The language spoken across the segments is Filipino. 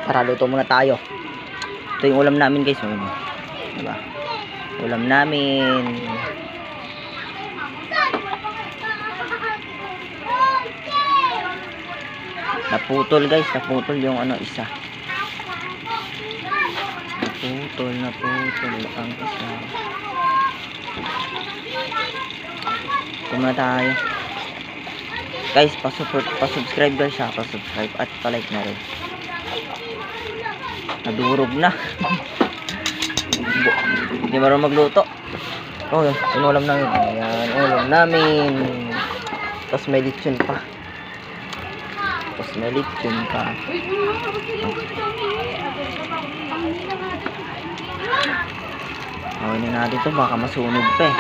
Tara, luto muna tayo. Ito yung ulam namin guys. Diba? Ulam namin. Naputol guys. Naputol yung isa. Naputol ang isa. Ito muna tayo. Guys, pa-subscribe guys ha. Pa-subscribe at pa-like na rin. Nadurog na. Hindi marunong magluto. Oh, inulam namin. Ayan, ulam namin. Tapos may lechon pa. Awin na natin ito. Baka masunog pa eh.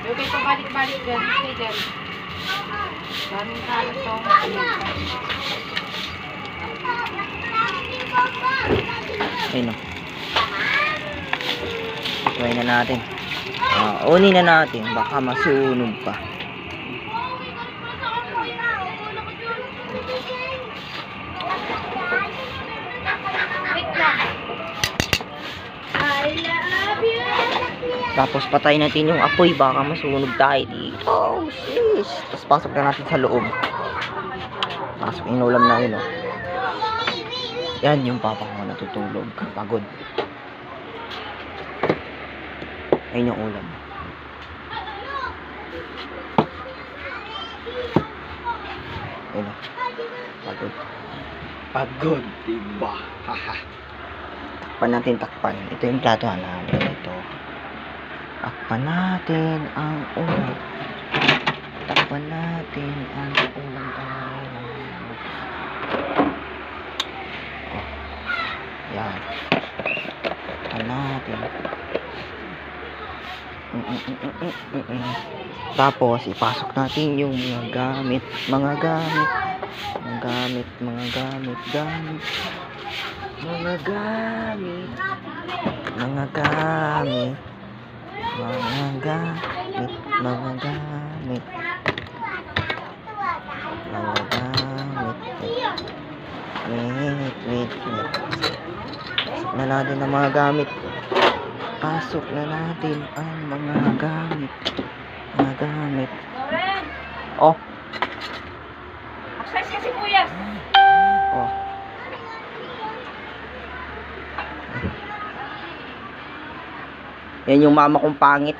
Okay, pabalik-balik dyan. Stay dyan. Daming kalat to. Ayun o. Try na natin. Unin na natin. Baka masunog pa. Tapos patay natin yung apoy. Baka masunog tayo dito. Oh, sis. Tapos pasok na natin sa loob. Pasok yung ulam na yun. Yan yung papa ko natutulog. Pagod. Ayun yung ulam. Ayun o. Pagod. Diba? Haha. Takpan natin, takpan. Ito yung plato namin. Ito. Takpan natin ang ulam. Takpan natin ang ulam tayo. Yan. Takpan natin. Tapos ipasok natin yung mga gamit. Na natin ang mga gamit. Pasok na natin ang mga gamit. Oh. Aksay siya si Puyas. Oh. Yan yung mama kong pangit.